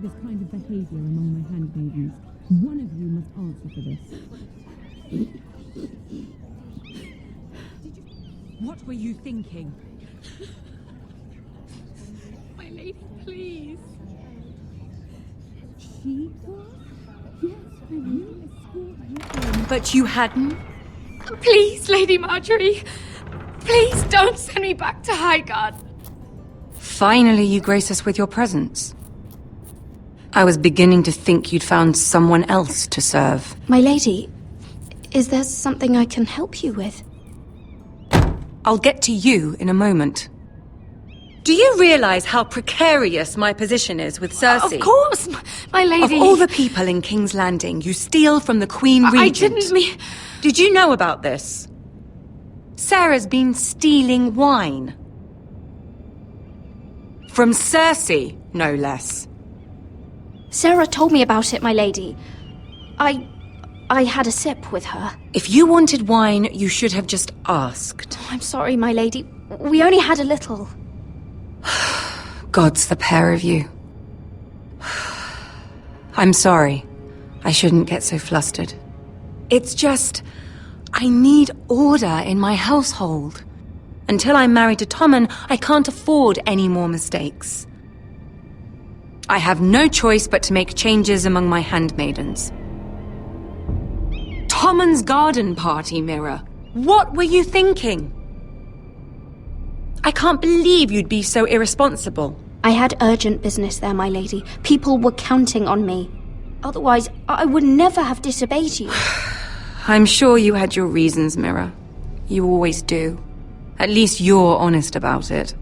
this kind of behaviour among my handmaidens. One of you must answer for this. What were you thinking? My lady, please. She was? Yes, and you escort her home. But you hadn't? Please, Lady Marjorie. Please don't send me back to Highgarden. Finally, you grace us with your presence. I was beginning to think you'd found someone else to serve. My lady, is there something I can help you with? I'll get to you in a moment. Do you realize how precarious my position is with Cersei? Of course, my lady. Of all the people in King's Landing, you steal from the Queen Regent. I didn't mean... Did you know about this? Sarah's been stealing wine. From Cersei, no less. Sarah told me about it, my lady. I had a sip with her. If you wanted wine, you should have just asked. I'm sorry, my lady. We only had a little. God's the pair of you. I'm sorry. I shouldn't get so flustered. It's just... I need order in my household. Until I'm married to Tommen, I can't afford any more mistakes. I have no choice but to make changes among my handmaidens. Tommen's garden party, Mira. What were you thinking? I can't believe you'd be so irresponsible. I had urgent business there, my lady. People were counting on me. Otherwise, I would never have disobeyed you. I'm sure you had your reasons, Mira. You always do. At least you're honest about it.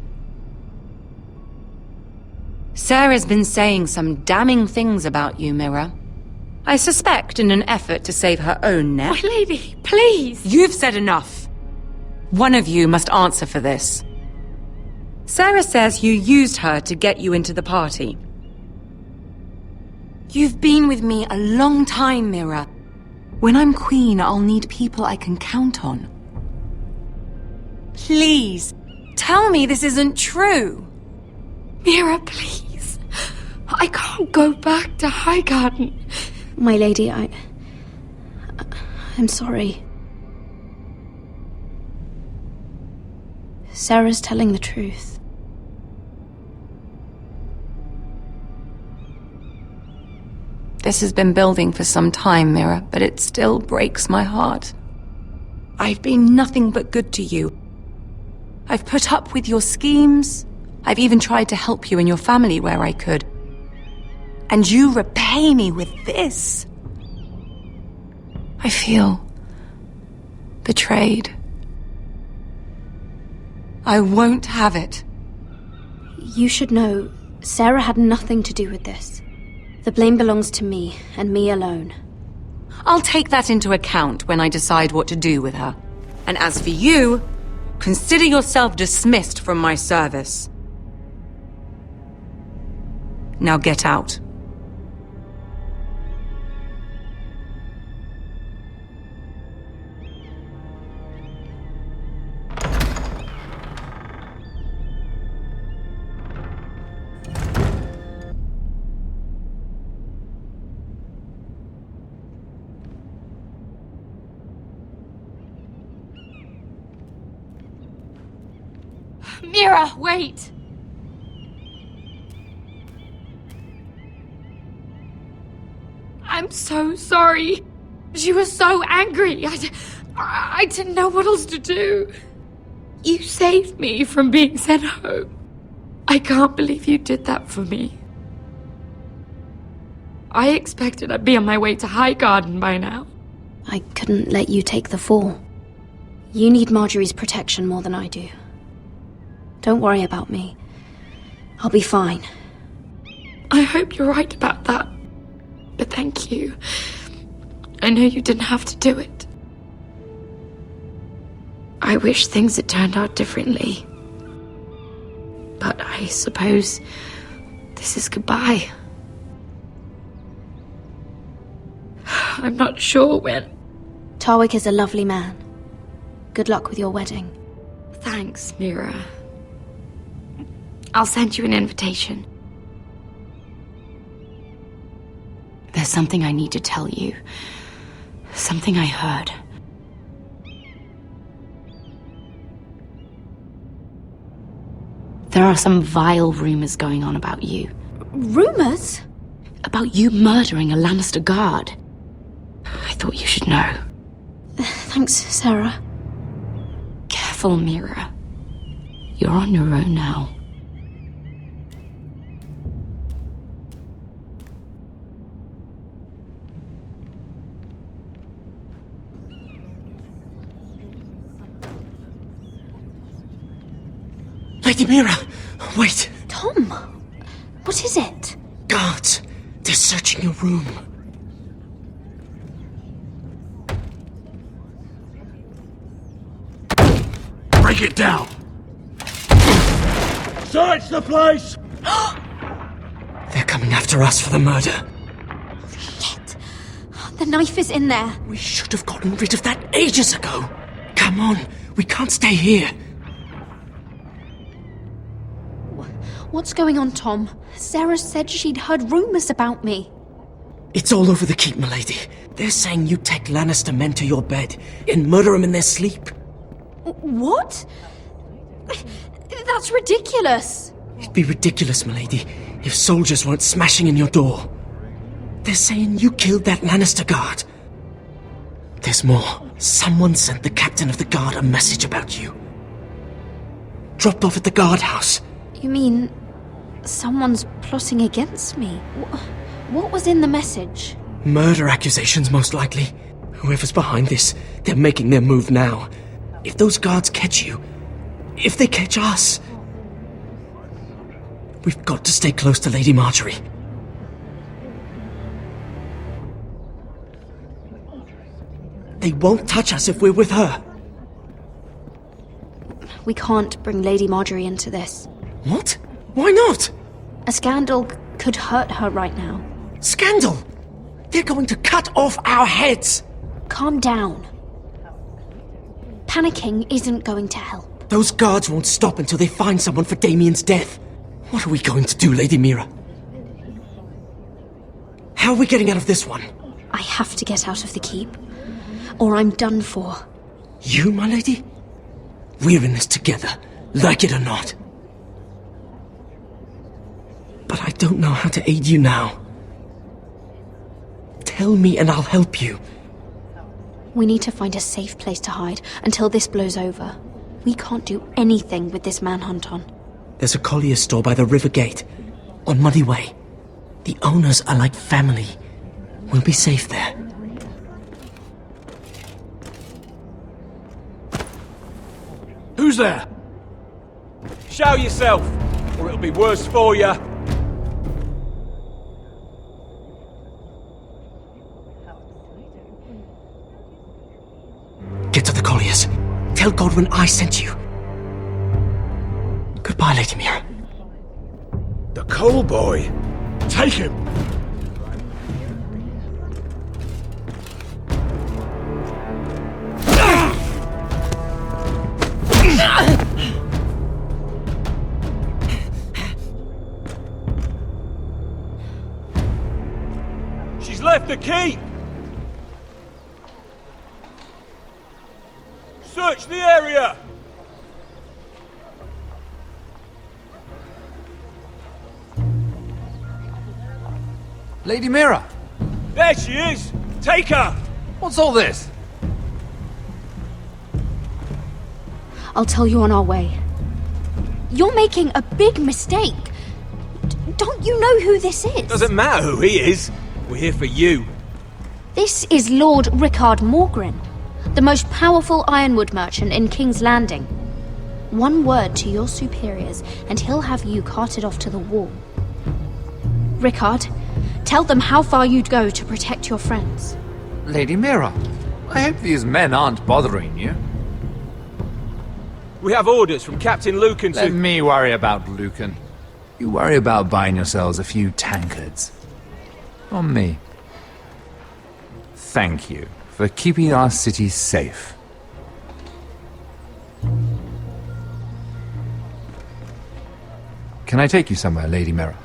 Sarah's been saying some damning things about you, Mira. I suspect in an effort to save her own neck. My lady, please. You've said enough. One of you must answer for this. Sarah says you used her to get you into the party. You've been with me a long time, Mira. When I'm queen, I'll need people I can count on. Please, tell me this isn't true. Mira, please. I can't go back to Highgarden. My lady, I'm sorry. Sarah's telling the truth. This has been building for some time, Mira, but it still breaks my heart. I've been nothing but good to you. I've put up with your schemes. I've even tried to help you and your family where I could. And you repay me with this. I feel betrayed. I won't have it. You should know, Sarah had nothing to do with this. The blame belongs to me, and me alone. I'll take that into account when I decide what to do with her. And as for you, consider yourself dismissed from my service. Now get out. Mira, wait! I'm so sorry. She was so angry. I didn't know what else to do. You saved me from being sent home. I can't believe you did that for me. I expected I'd be on my way to Highgarden by now. I couldn't let you take the fall. You need Marjorie's protection more than I do. Don't worry about me. I'll be fine. I hope you're right about that. But thank you. I know you didn't have to do it. I wish things had turned out differently. But I suppose this is goodbye. I'm not sure when. Tarwick is a lovely man. Good luck with your wedding. Thanks, Mira. I'll send you an invitation. There's something I need to tell you. Something I heard. There are some vile rumors going on about you. Rumors? About you murdering a Lannister guard. I thought you should know. Thanks, Sarah. Careful, Mira. You're on your own now. Lady Mira, wait. Tom, what is it? Guards, they're searching your room. Break it down. Search the place! They're coming after us for the murder. Shit. The knife is in there. We should have gotten rid of that ages ago. Come on, we can't stay here. What's going on, Tom? Sarah said she'd heard rumors about me. It's all over the keep, milady. They're saying you take Lannister men to your bed and murder them in their sleep. What? That's ridiculous. It'd be ridiculous, milady, if soldiers weren't smashing in your door. They're saying you killed that Lannister guard. There's more. Someone sent the captain of the guard a message about you. Dropped off at the guardhouse. You mean someone's plotting against me? What was in the message? Murder accusations, most likely. Whoever's behind this, they're making their move now. If those guards catch you, if they catch us, we've got to stay close to Lady Marjorie. They won't touch us if we're with her. We can't bring Lady Marjorie into this. What? Why not? A scandal could hurt her right now. Scandal! They're going to cut off our heads! Calm down. Panicking isn't going to help. Those guards won't stop until they find someone for Damien's death. What are we going to do, Lady Mira? How are we getting out of this one? I have to get out of the keep, or I'm done for. You, my lady? We're in this together, like it or not. But I don't know how to aid you now. Tell me and I'll help you. We need to find a safe place to hide until this blows over. We can't do anything with this manhunt on. There's a collier store by the river gate, on Muddy Way. The owners are like family. We'll be safe there. Who's there? Show yourself, or it'll be worse for you. Get to the colliers. Tell Godwin I sent you. Goodbye, Lady Mira. The call boy. Take him. She's left the keep. Search the area. Lady Mira! There she is. Take her. What's all this? I'll tell you on our way. You're making a big mistake. Don't you know who this is? Doesn't matter who he is. We're here for you. This is Lord Rickard Morgren, the most powerful ironwood merchant in King's Landing. One word to your superiors, and he'll have you carted off to the wall. Rickard, tell them how far you'd go to protect your friends. Lady Mira, I hope these men aren't bothering you. We have orders from Captain Lucan Let to... me worry about Lucan. You worry about buying yourselves a few tankards. On me. Thank you for keeping our city safe. Can I take you somewhere, Lady Mira?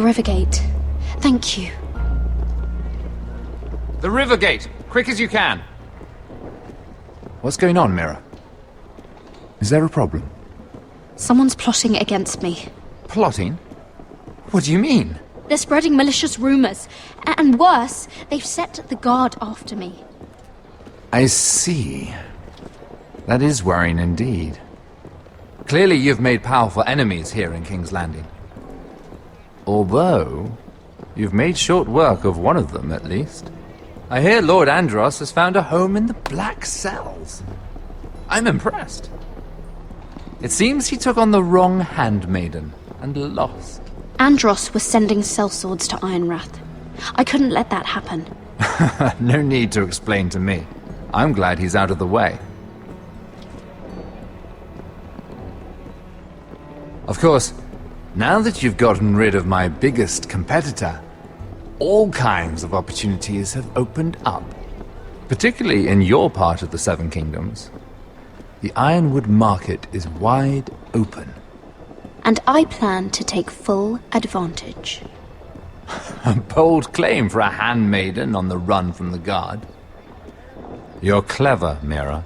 Rivergate. Thank you. The Rivergate! Quick as you can! What's going on, Mira? Is there a problem? Someone's plotting against me. Plotting? What do you mean? They're spreading malicious rumors. And worse, they've set the guard after me. I see. That is worrying indeed. Clearly you've made powerful enemies here in King's Landing. Although, you've made short work of one of them, at least. I hear Lord Andros has found a home in the Black Cells. I'm impressed. It seems he took on the wrong handmaiden and lost. Andros was sending sellswords to Ironwrath. I couldn't let that happen. No need to explain to me. I'm glad he's out of the way. Of course, now that you've gotten rid of my biggest competitor, all kinds of opportunities have opened up. Particularly in your part of the Seven Kingdoms. The Ironwood market is wide open. And I plan to take full advantage. A bold claim for a handmaiden on the run from the guard. You're clever, Mira.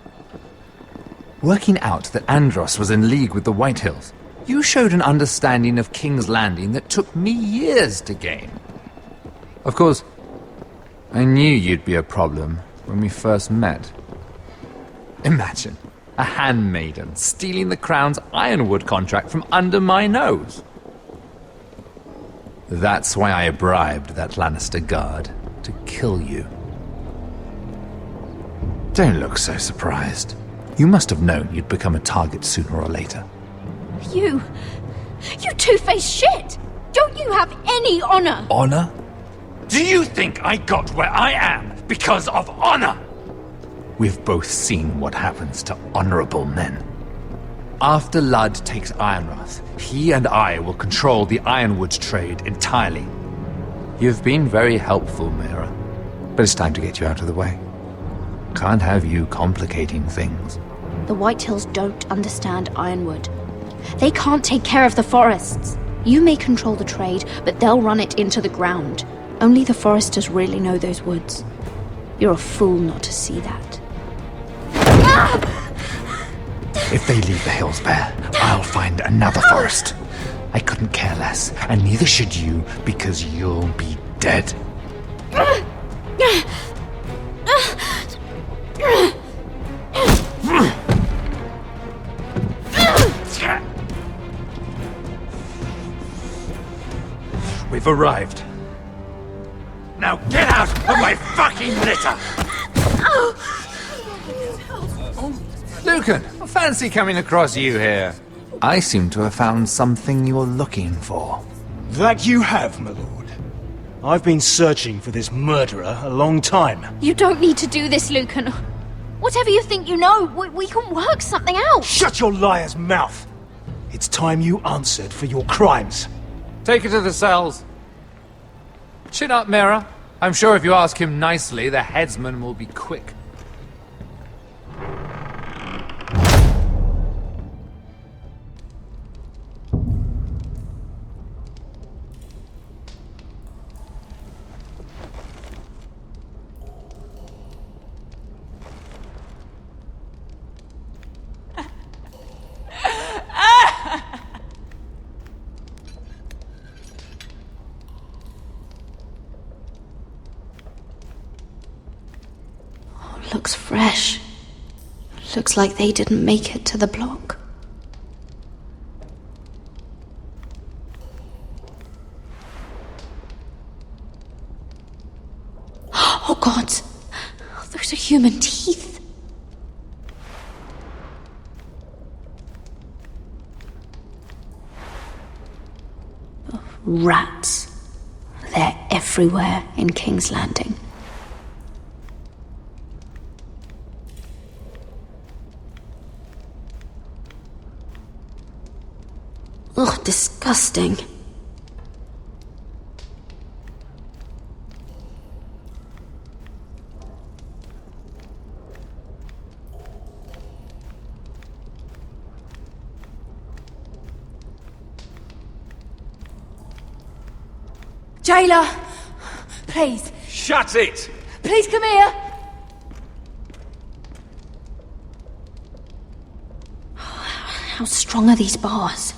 Working out that Andros was in league with the Whitehills, you showed an understanding of King's Landing that took me years to gain. Of course, I knew you'd be a problem when we first met. Imagine a handmaiden stealing the Crown's Ironwood contract from under my nose. That's why I bribed that Lannister guard to kill you. Don't look so surprised. You must have known you'd become a target sooner or later. You two-faced shit! Don't you have any honor? Honor? Do you think I got where I am because of honor? We've both seen what happens to honorable men. After Ludd takes Ironwrath, he and I will control the Ironwood trade entirely. You've been very helpful, Mira, but it's time to get you out of the way. Can't have you complicating things. The Whitehills don't understand Ironwood. They can't take care of the forests. You may control the trade, but they'll run it into the ground. Only the foresters really know those woods. You're a fool not to see that. If they leave the hills bare, I'll find another forest. I couldn't care less, and neither should you, because you'll be dead. We've arrived. Now get out of my fucking litter! Lucan, I fancy coming across you here. I seem to have found something you're looking for. That you have, my lord. I've been searching for this murderer a long time. You don't need to do this, Lucan. Whatever you think you know, we can work something out. Shut your liar's mouth! It's time you answered for your crimes. Take her to the cells. Chin up, Mira. I'm sure if you ask him nicely, the headsman will be quick. Looks fresh. Looks like they didn't make it to the block. Oh God! Those are human teeth. Rats. They're everywhere in King's Landing. Ugh, disgusting. Jailer! Please, Shut it! please come here! How strong are these bars?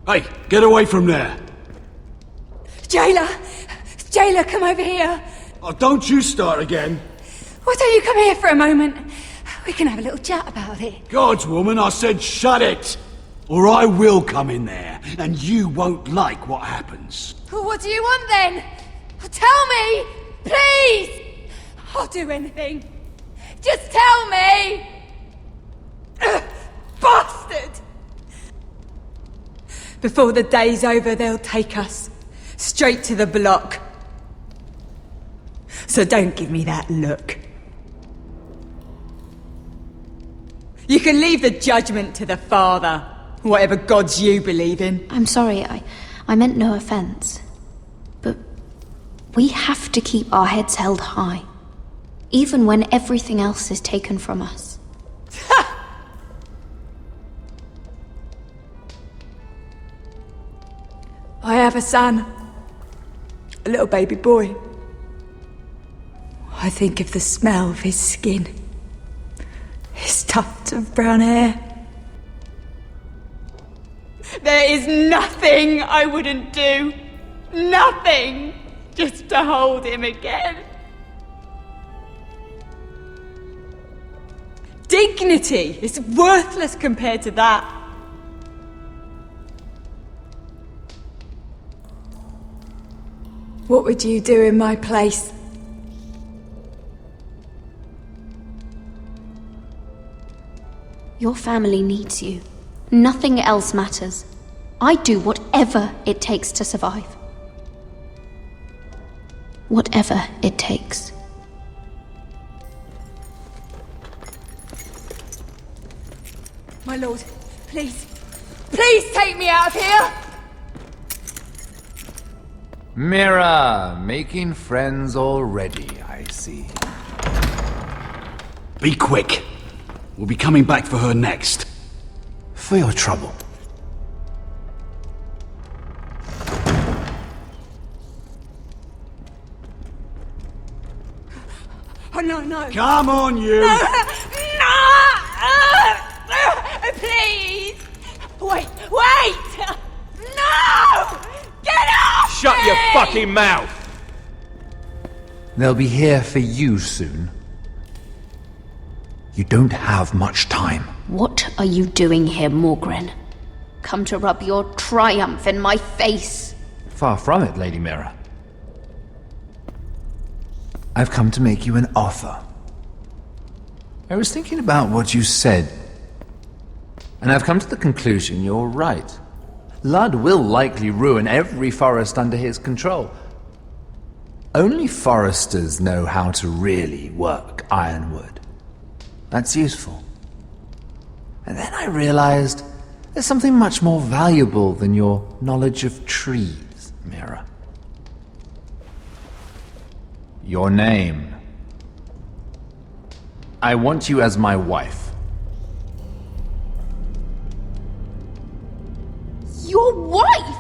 Hey, get away from there! Jailer! Jailer, come over here! Oh, don't you start again! Why don't you come here for a moment? We can have a little chat about it. God's woman, I said shut it! Or I will come in there, and you won't like what happens. Well, what do you want then? Tell me! Please! I'll do anything. Just tell me! Ugh, bastard! Before the day's over, they'll take us straight to the block. So don't give me that look. You can leave the judgment to the Father, whatever gods you believe in. I'm sorry, I meant no offense. But we have to keep our heads held high, even when everything else is taken from us. I have a son. A little baby boy. I think of the smell of his skin. His tuft of brown hair. There is nothing I wouldn't do. Nothing! Just to hold him again. Dignity is worthless compared to that. What would you do in my place? Your family needs you. Nothing else matters. I'd do whatever it takes to survive. Whatever it takes. My lord, please. Please take me out of here! Mira, making friends already, I see. Be quick. We'll be coming back for her next. For your trouble. Oh, no, no. Come on, you! No! Please! Wait! No! Get off Shut me! your fucking mouth! They'll be here for you soon. You don't have much time. What are you doing here, Morgren? Come to rub your triumph in my face. Far from it, Lady Mira. I've come to make you an offer. I was thinking about what you said, and I've come to the conclusion you're right. Ludd will likely ruin every forest under his control. Only foresters know how to really work ironwood. That's useful. And then I realized there's something much more valuable than your knowledge of trees, Mira. Your name. I want you as my wife. Your wife?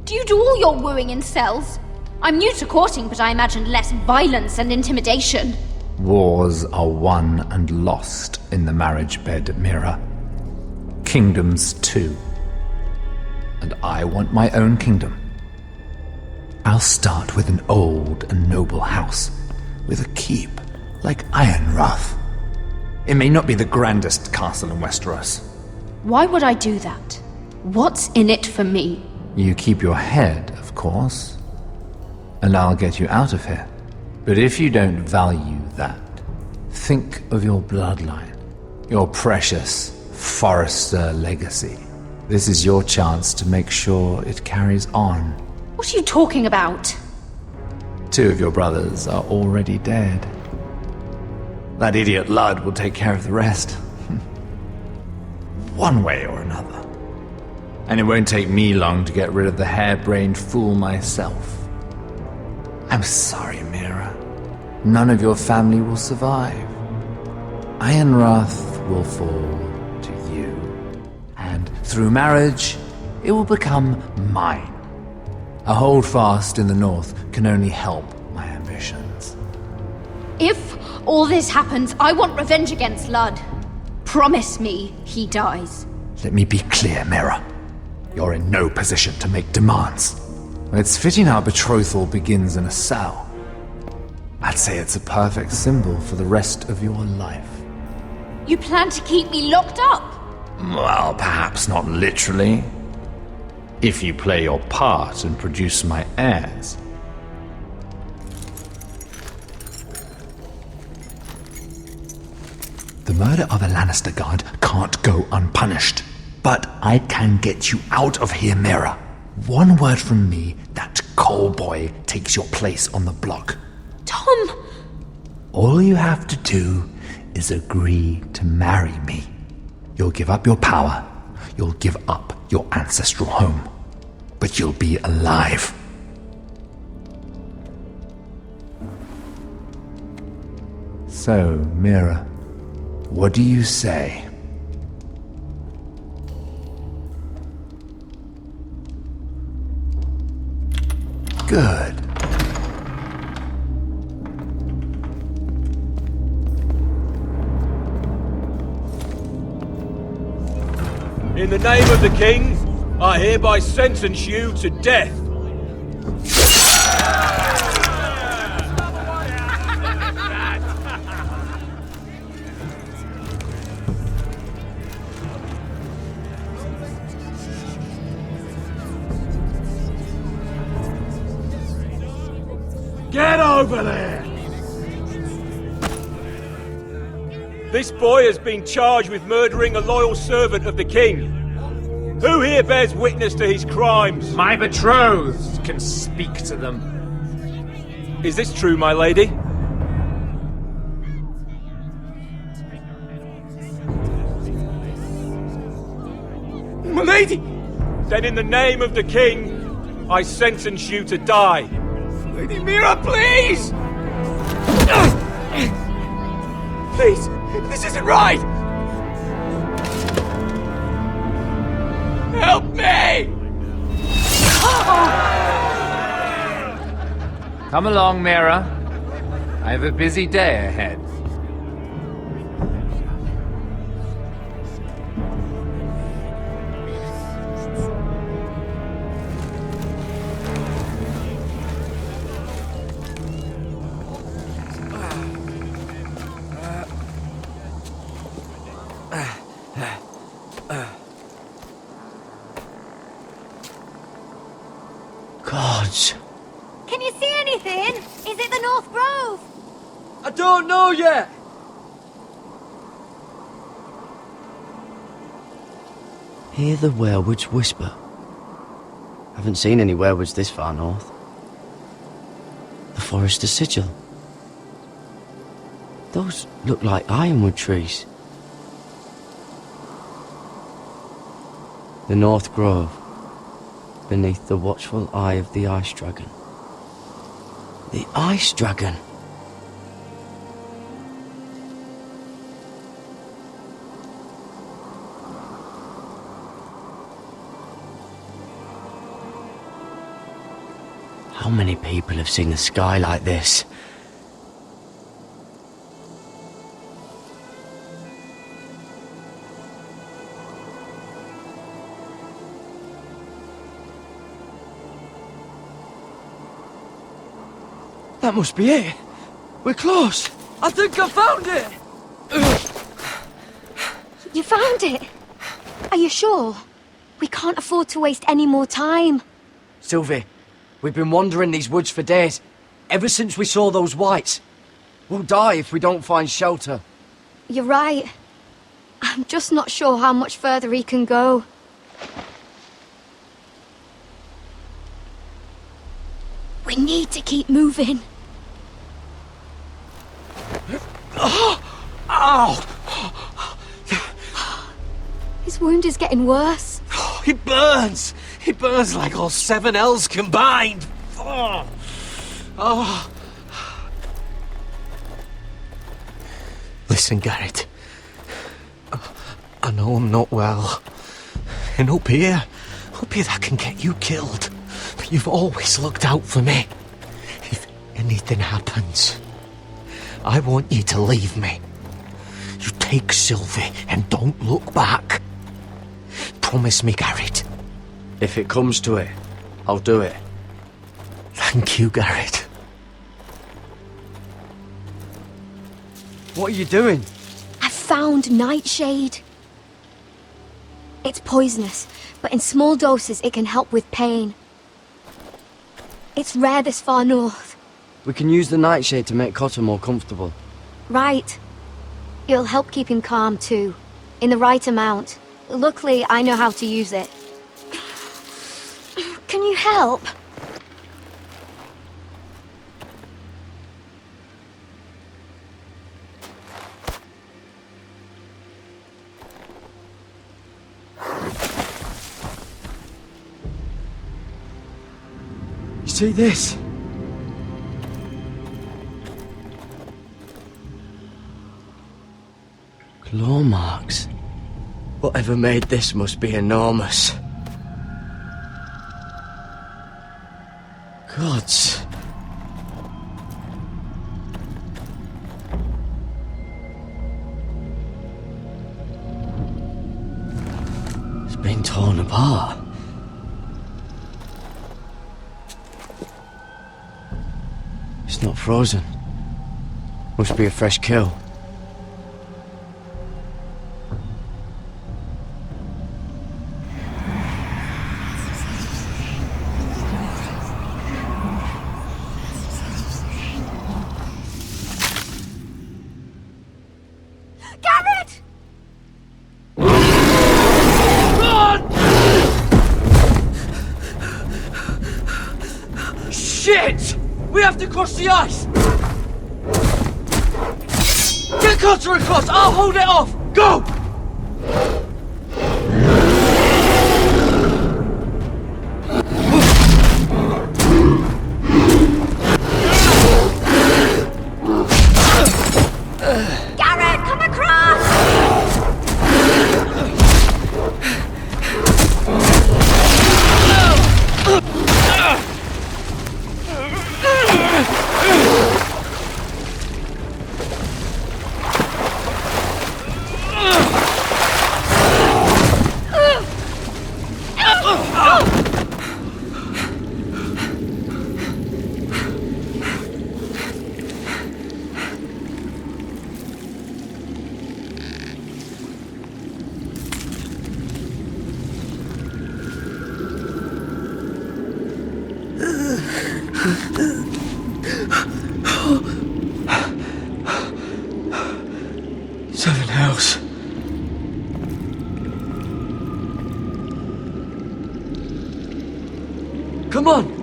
Do you do all your wooing in cells? I'm new to courting, but I imagined less violence and intimidation. Wars are won and lost in the marriage bed, Mira. Kingdoms too. And I want my own kingdom. I'll start with an old and noble house, with a keep like Ironrath. It may not be the grandest castle in Westeros. Why would I do that? What's in it for me? You keep your head, of course, and I'll get you out of here. But if you don't value that, think of your bloodline, your precious Forrester legacy. This is your chance to make sure it carries on. What are you talking about? 2 of your brothers are already dead. That idiot Ludd will take care of the rest. One way or another. And it won't take me long to get rid of the harebrained fool myself. I'm sorry, Mira. none of your family will survive. Ironrath will fall to you, and through marriage, it will become mine. A holdfast in the north can only help my ambitions. If all this happens, I want revenge against Lud. Promise me he dies. Let me be clear, Mira. You're in no position to make demands. It's fitting our betrothal begins in a cell. I'd say it's a perfect symbol for the rest of your life. You plan to keep me locked up? Well, perhaps not literally. If you play your part and produce my heirs. The murder of a Lannister guard can't go unpunished. But I can get you out of here, Mira. One word from me, that coal boy takes your place on the block. Tom! All you have to do is agree to marry me. You'll give up your power. You'll give up your ancestral home. But you'll be alive. So, Mira, what do you say? Good. In the name of the king, I hereby sentence you to death. Get over there! This boy has been charged with murdering a loyal servant of the king. Who here bears witness to his crimes? My betrothed can speak to them. Is this true, my lady? My lady! Then in the name of the king, I sentence you to die. Lady Mira, please! Please, this isn't right! Help me! Come along, Mira. I have a busy day ahead. Gods. Can you see anything? Is it the North Grove? I don't know yet! Hear the werewoods whisper. Haven't seen any werewoods this far north. The Forester's Sigil. Those look like ironwood trees. The North Grove, beneath the watchful eye of the Ice Dragon. The Ice Dragon! How many people have seen the sky like this? That must be it. We're close. I think I found it. You found it? Are you sure? We can't afford to waste any more time. Sylvie, we've been wandering these woods for days. Ever since we saw those whites. We'll die if we don't find shelter. You're right. I'm just not sure how much further he can go. We need to keep moving. Ow! His wound is getting worse. He burns! He burns like all 7 L's combined! Oh. Listen, Garrett. I know I'm not well. And up here that can get you killed. But you've always looked out for me. If anything happens, I want you to leave me. You take Sylvie and don't look back. Promise me, Garrett. If it comes to it, I'll do it. Thank you, Garrett. What are you doing? I found Nightshade. It's poisonous, but in small doses it can help with pain. It's rare this far north. We can use the nightshade to make Cotter more comfortable. Right. It'll help keep him calm too, in the right amount. Luckily, I know how to use it. Can you help? You see this? Claw marks. Whatever made this must be enormous. Gods. It's been torn apart. It's not frozen. Must be a fresh kill. Garrett! Shit! We have to cross the ice! Get Cotter across! I'll hold it off! Go! Garrett, come across! Seven hells. Come on!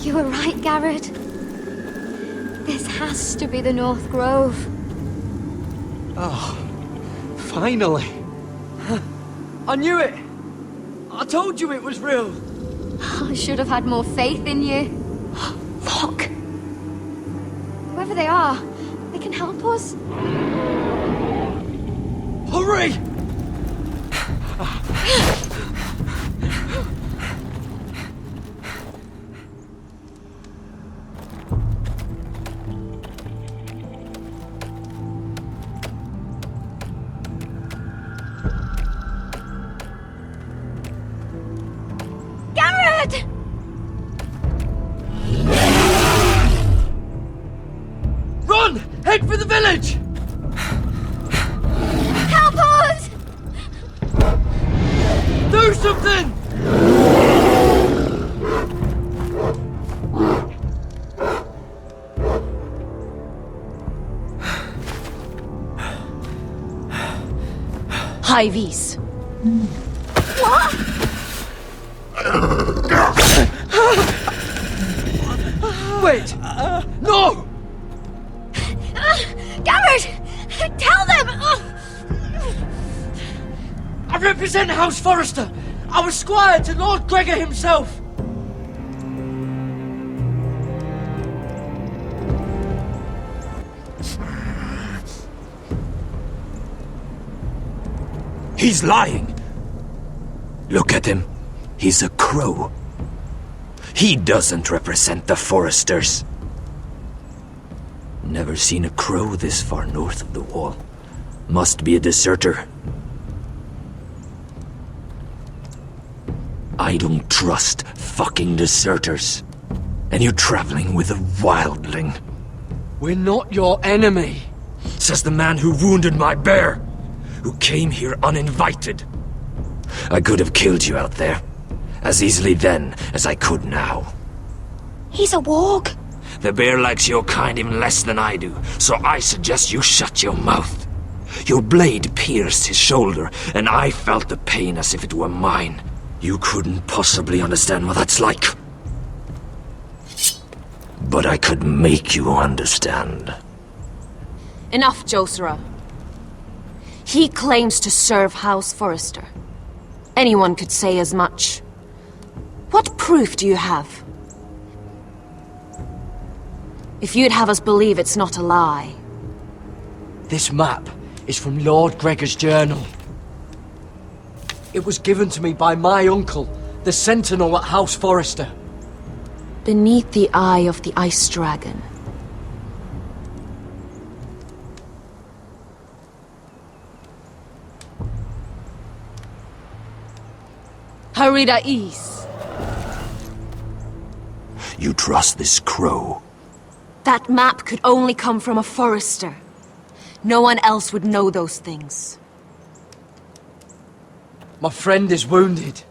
You were right, Garrett. This has to be the North Grove. Oh, finally. I knew it! I told you it was real! I should have had more faith in you. Look! Whoever they are, they can help us. Hurry! Garrett! Run! Head for the village! Help us! Do something! High vis. What? House Forrester! I was squire to Lord Gregor himself! He's lying! Look at him. He's a crow. He doesn't represent the Forresters. Never seen a crow this far north of the wall. Must be a deserter. I don't trust fucking deserters. And you're traveling with a wildling. We're not your enemy. Says the man who wounded my bear, who came here uninvited. I could have killed you out there, as easily then as I could now. He's a warg. The bear likes your kind even less than I do, so I suggest you shut your mouth. Your blade pierced his shoulder, and I felt the pain as if it were mine. You couldn't possibly understand what that's like. But I could make you understand. Enough, Josera. He claims to serve House Forrester. Anyone could say as much. What proof do you have? If you'd have us believe it's not a lie. This map is from Lord Gregor's journal. It was given to me by my uncle, the Sentinel at House Forrester. Beneath the eye of the Ice Dragon. Harida East. You trust this crow? That map could only come from a Forrester. No one else would know those things. My friend is wounded.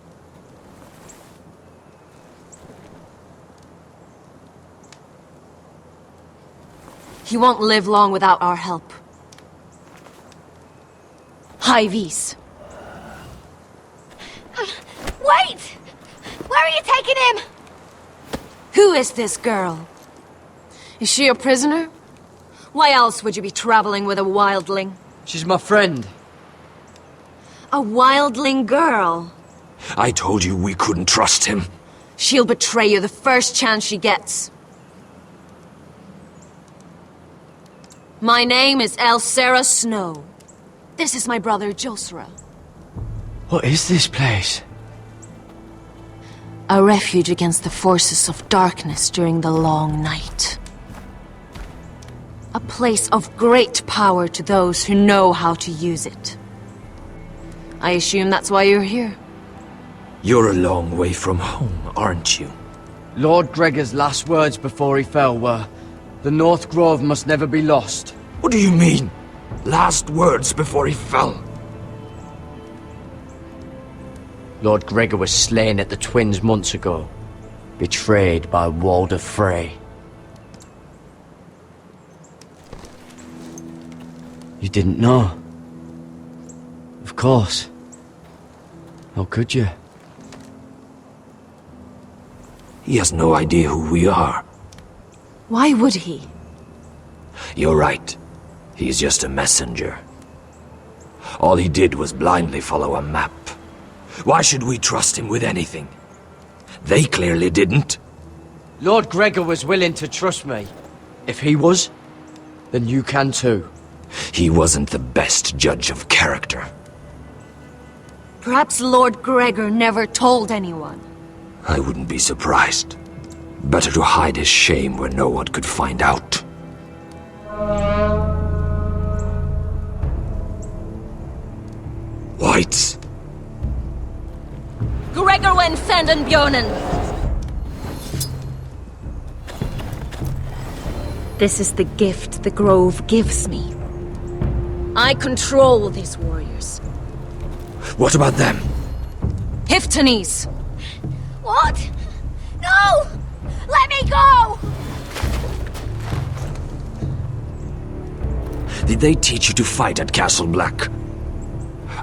He won't live long without our help. High Vis. Wait! Where are you taking him? Who is this girl? Is she a prisoner? Why else would you be traveling with a wildling? She's my friend. A wildling girl? I told you we couldn't trust him. She'll betray you the first chance she gets. My name is Elsera Snow. This is my brother Josera. What is this place? A refuge against the forces of darkness during the long night. A place of great power to those who know how to use it. I assume that's why you're here. You're a long way from home, aren't you? Lord Gregor's last words before he fell were, "The North Grove must never be lost." What do you mean? Last words before he fell? Lord Gregor was slain at the Twins months ago, betrayed by Walder Frey. You didn't know? Of course. How could you? He has no idea who we are. Why would he? You're right. He's just a messenger. All he did was blindly follow a map. Why should we trust him with anything? They clearly didn't. Lord Gregor was willing to trust me. If he was, then you can too. He wasn't the best judge of character. Perhaps Lord Gregor never told anyone. I wouldn't be surprised. Better to hide his shame where no one could find out. Whites. Gregor wen senden Björnen! This is the gift the Grove gives me. I control these warriors. What about them? Hiftanes! What? No! Let me go! Did they teach you to fight at Castle Black?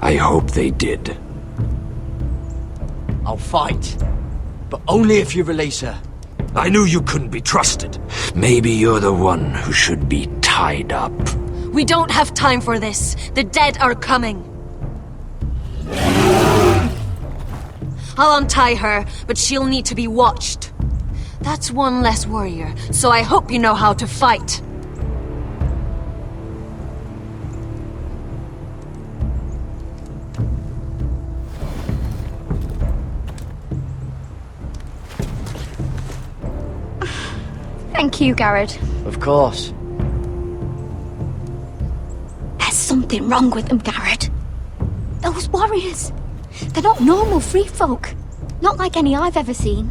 I hope they did. I'll fight. But only if you release her. I knew you couldn't be trusted. Maybe you're the one who should be tied up. We don't have time for this. The dead are coming. I'll untie her, but she'll need to be watched. That's one less warrior, so I hope you know how to fight. Thank you, Garrett. Of course. There's something wrong with them, Garrett. Those warriors. They're not normal free folk. Not like any I've ever seen.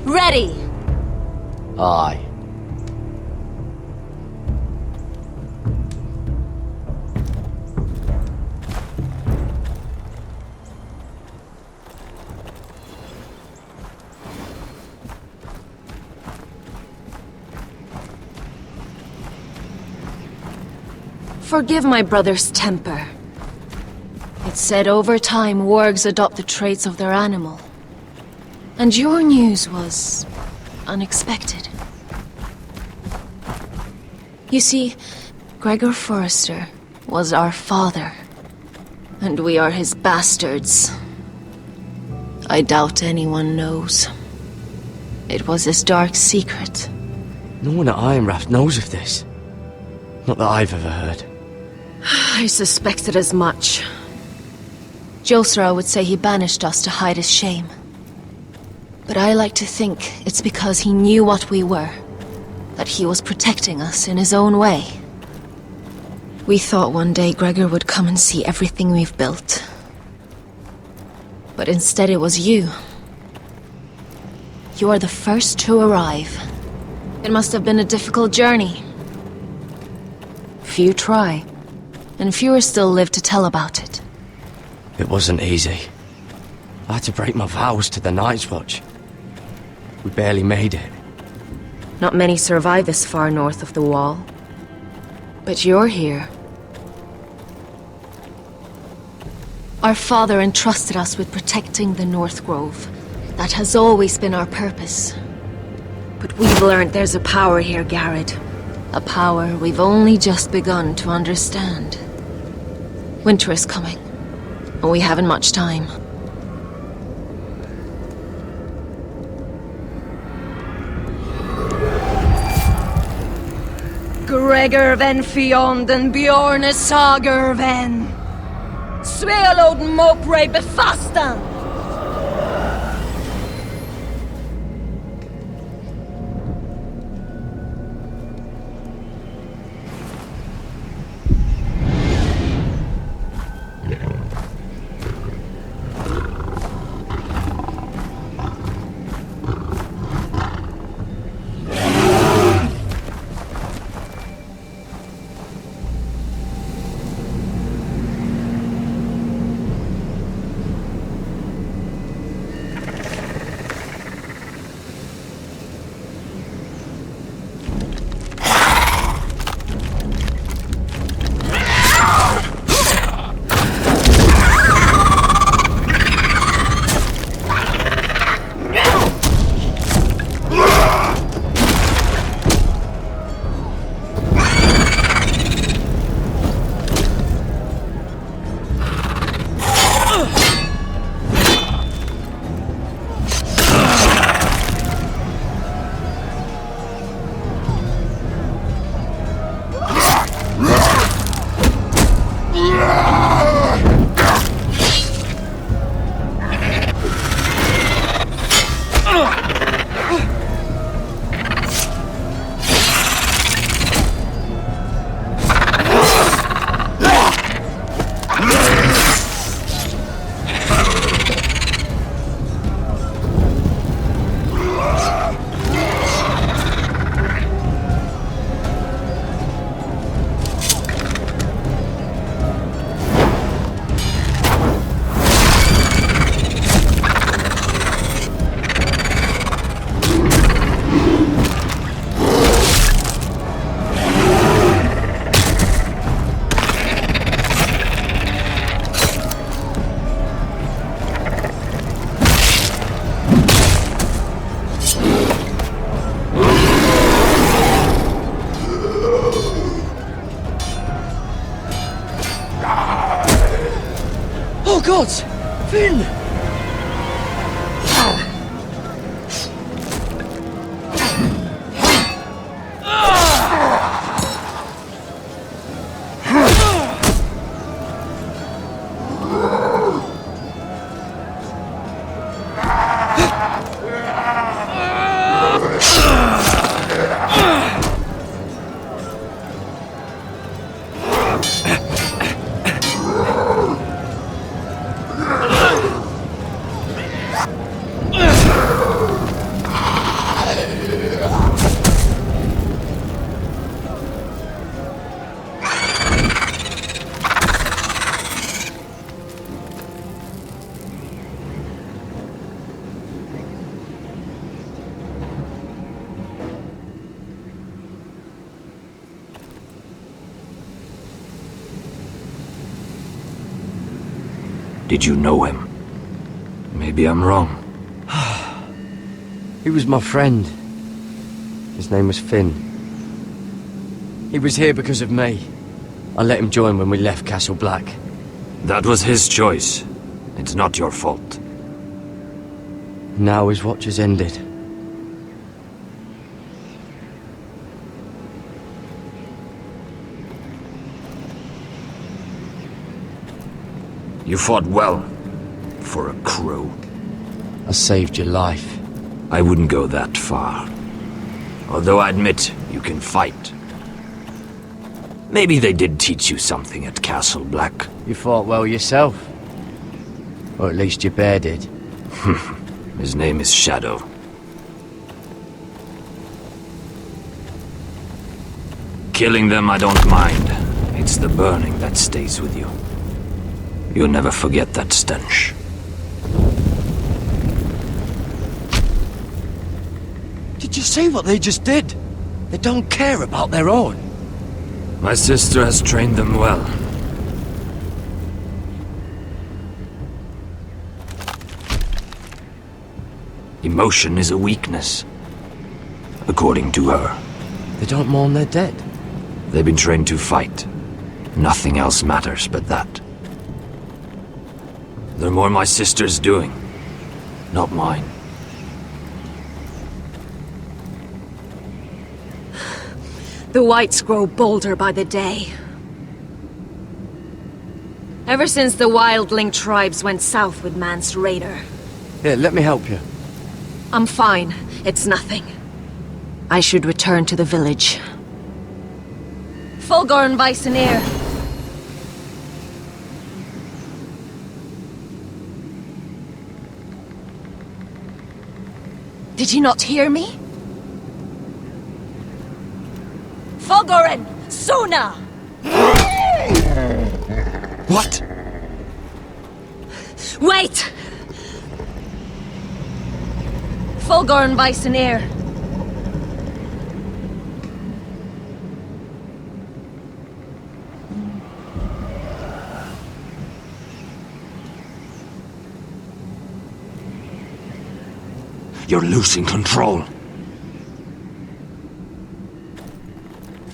Ready! Aye. Forgive my brother's temper. It's said over time wargs adopt the traits of their animal. And your news was unexpected. You see, Gregor Forrester was our father, and we are his bastards. I doubt anyone knows. It was his dark secret. No one at Ironraft knows of this. Not that I've ever heard. I suspected as much. Josra would say he banished us to hide his shame. But I like to think it's because he knew what we were. That he was protecting us in his own way. We thought one day Gregor would come and see everything we've built. But instead it was you. You are the first to arrive. It must have been a difficult journey. Few try, and fewer still live to tell about it. It wasn't easy. I had to break my vows to the Night's Watch. We barely made it. Not many survive this far north of the Wall. But you're here. Our father entrusted us with protecting the North Grove. That has always been our purpose. But we've learned there's a power here, Garrett. A power we've only just begun to understand. Winter is coming, and we haven't much time. Gregor ven Fionden Bjorne Sager ven. Svealod Mopre befastan. Oh God! Finn! Did you know him? Maybe I'm wrong. He was my friend. His name was Finn. He was here because of me. I let him join when we left Castle Black. That was his choice. It's not your fault. Now his watch has ended. You fought well. For a crow. I saved your life. I wouldn't go that far. Although I admit, you can fight. Maybe they did teach you something at Castle Black. You fought well yourself. Or at least your bear did. His name is Shadow. Killing them I don't mind. It's the burning that stays with you. You'll never forget that stench. Did you see what they just did? They don't care about their own. My sister has trained them well. Emotion is a weakness. According to her. They don't mourn their dead. They've been trained to fight. Nothing else matters but that. They're more my sister's doing, not mine. The whites grow bolder by the day. Ever since the wildling tribes went south with Mance Raider. Here, let me help you. I'm fine. It's nothing. I should return to the village. Fulgorn Viceneer. Did you not hear me? Fulgorn! Sona! What? Wait! Fulgorn Viceneer. You're losing control.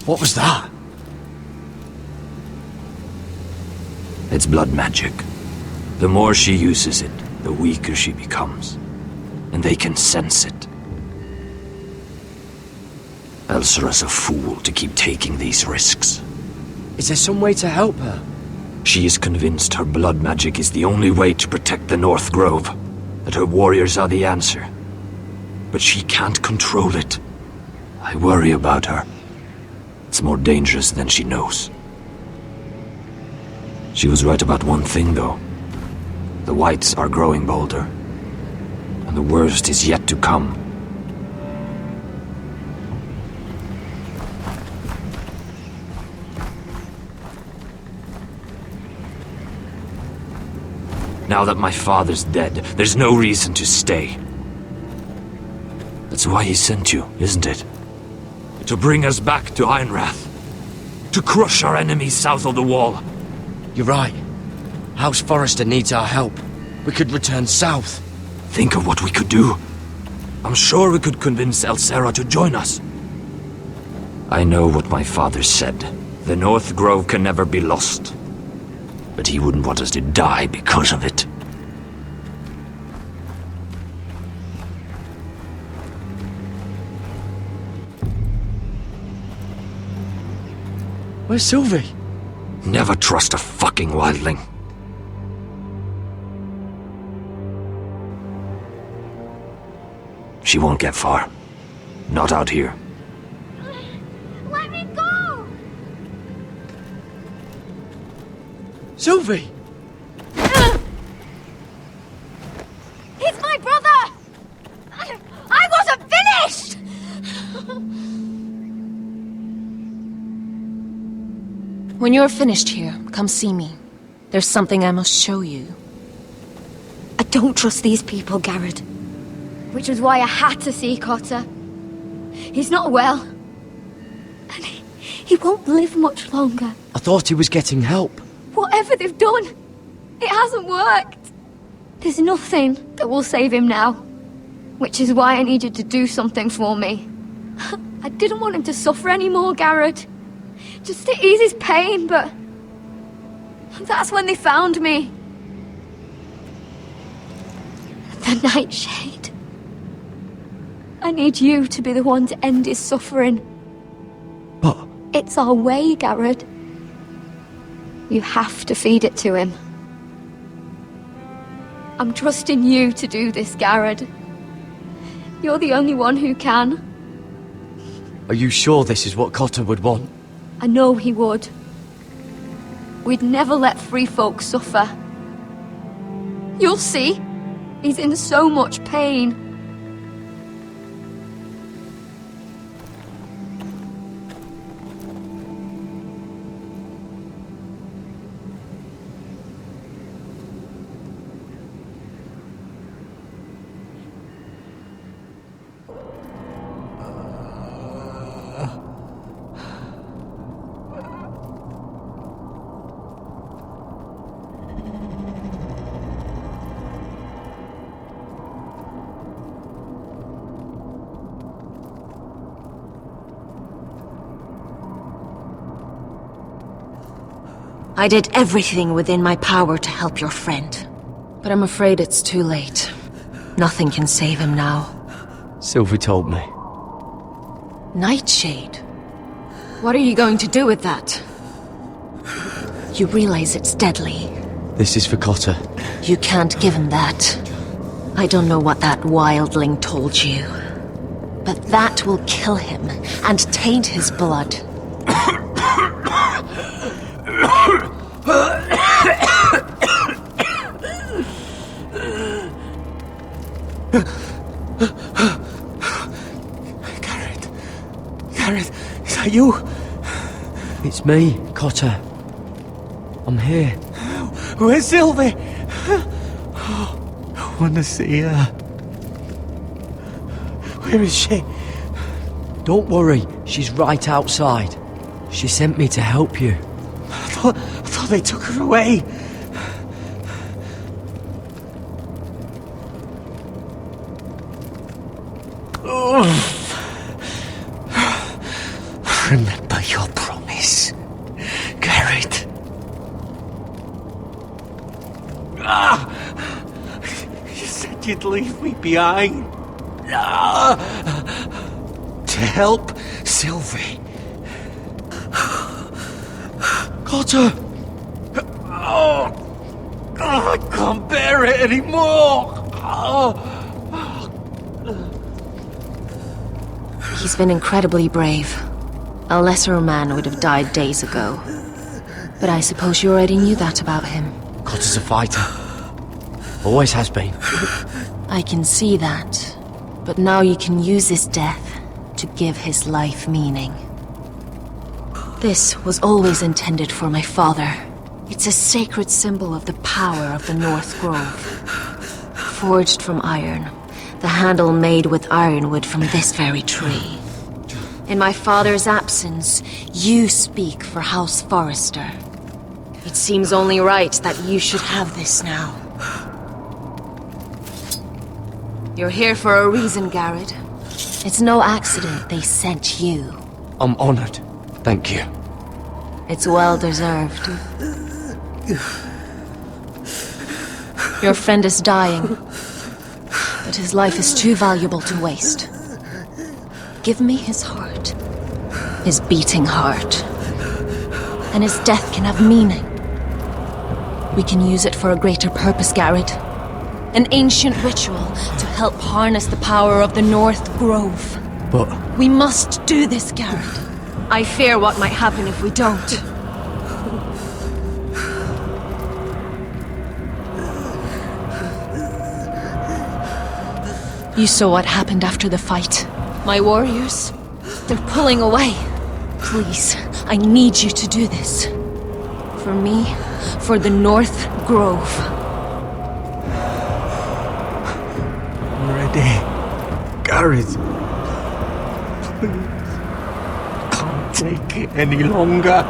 What was that? It's blood magic. The more she uses it, the weaker she becomes. And they can sense it. Elsera's a fool to keep taking these risks. Is there some way to help her? She is convinced her blood magic is the only way to protect the North Grove. That her warriors are the answer. But she can't control it. I worry about her. It's more dangerous than she knows. She was right about one thing, though. The whites are growing bolder. And the worst is yet to come. Now that my father's dead, there's no reason to stay. That's why he sent you, isn't it? To bring us back to Ironrath. To crush our enemies south of the wall. You're right. House Forrester needs our help. We could return south. Think of what we could do. I'm sure we could convince Elsera to join us. I know what my father said. The North Grove can never be lost. but he wouldn't want us to die because of it. Where's Sylvie? Never trust a fucking wildling. She won't get far. Not out here. Let me go! Sylvie! He's my brother! I wasn't finished! When you're finished here, come see me. There's something I must show you. I don't trust these people, Garrett. Which was why I had to see Cotter. He's not well. And he won't live much longer. I thought he was getting help. Whatever they've done, it hasn't worked. There's nothing that will save him now. Which is why I needed to do something for me. I didn't want him to suffer anymore, Garrett. Just to ease his pain, but... that's when they found me. The Nightshade. I need you to be the one to end his suffering. But... It's our way, Garrett. You have to feed it to him. I'm trusting you to do this, Garrett. You're the only one who can. Are you sure this is what Cotter would want? I know he would. We'd never let free folk suffer. You'll see. He's in so much pain. I did everything within my power to help your friend. But I'm afraid it's too late. Nothing can save him now. Sylvie told me. Nightshade? What are you going to do with that? You realize it's deadly. This is for Cotter. You can't give him that. I don't know what that wildling told you. But that will kill him and taint his blood. Garrett, is that you? It's me, Cotter. I'm here. Where's Sylvie? I want to see her. Where is she? Don't worry, she's right outside. She sent me to help you. I thought they took her away. Remember your promise, Garrett. You said you'd leave me behind. To help Sylvie. Cotter! I can't bear it anymore. He's been incredibly brave. A lesser man would have died days ago. But I suppose you already knew that about him. Cotter's a fighter. Always has been. I can see that. But now you can use his death to give his life meaning. This was always intended for my father. It's a sacred symbol of the power of the North Grove. Forged from iron, the handle made with ironwood from this very tree. In my father's absence, you speak for House Forrester. It seems only right that you should have this now. You're here for a reason, Garrett. It's no accident they sent you. I'm honored. Thank you. It's well deserved. Your friend is dying, but his life is too valuable to waste. Give me his heart. His beating heart. And his death can have meaning. We can use it for a greater purpose, Garrett. An ancient ritual to help harness the power of the North Grove. But... We must do this, Garrett. I fear what might happen if we don't. You saw what happened after the fight. My warriors, they're pulling away. Please, I need you to do this. For me, for the North Grove. I'm ready. Garrett. Please. Can't take it any longer.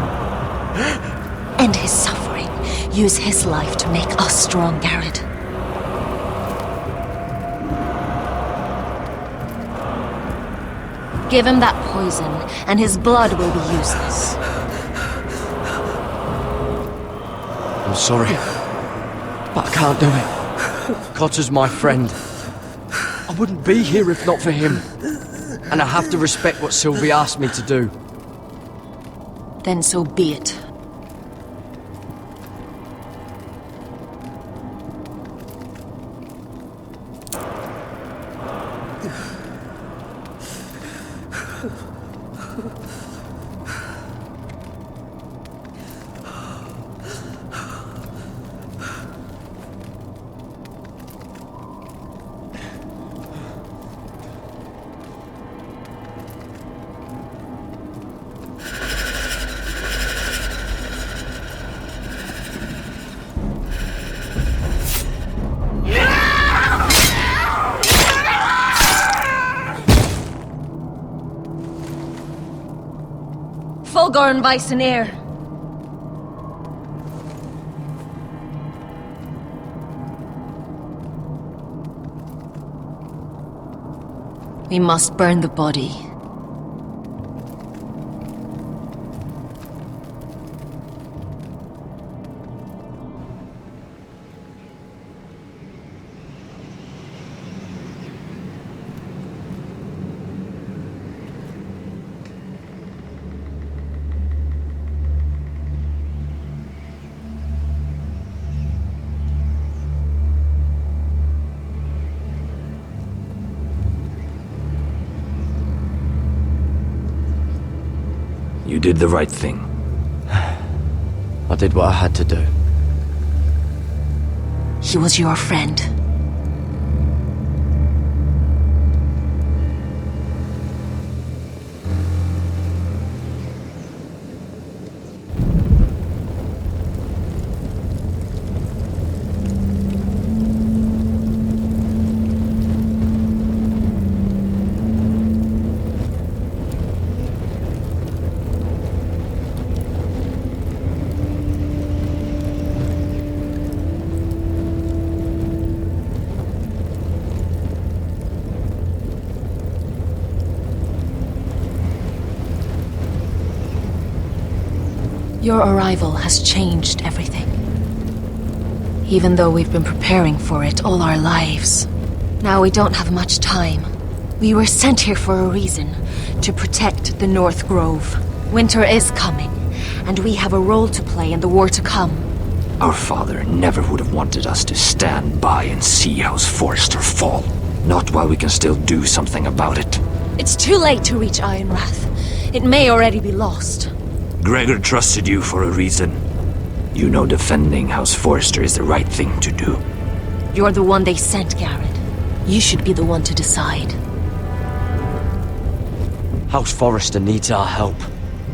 End his suffering. Use his life to make us strong, Garrett. Give him that poison, and his blood will be useless. I'm sorry, but I can't do it. Cotter's my friend. I wouldn't be here if not for him. And I have to respect what Sylvie asked me to do. Then so be it. Fulgorn Weisenair. We must burn the body. You did the right thing. I did what I had to do. He was your friend. Your arrival has changed everything. Even though we've been preparing for it all our lives. Now we don't have much time. We were sent here for a reason. To protect the North Grove. Winter is coming, and we have a role to play in the war to come. Our father never would have wanted us to stand by and see House Forrester fall. Not while we can still do something about it. It's too late to reach Ironwrath. It may already be lost. Gregor trusted you for a reason. You know defending House Forrester is the right thing to do. You're the one they sent, Garrett. You should be the one to decide. House Forrester needs our help.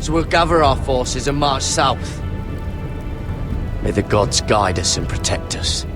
So we'll gather our forces and march south. May the gods guide us and protect us.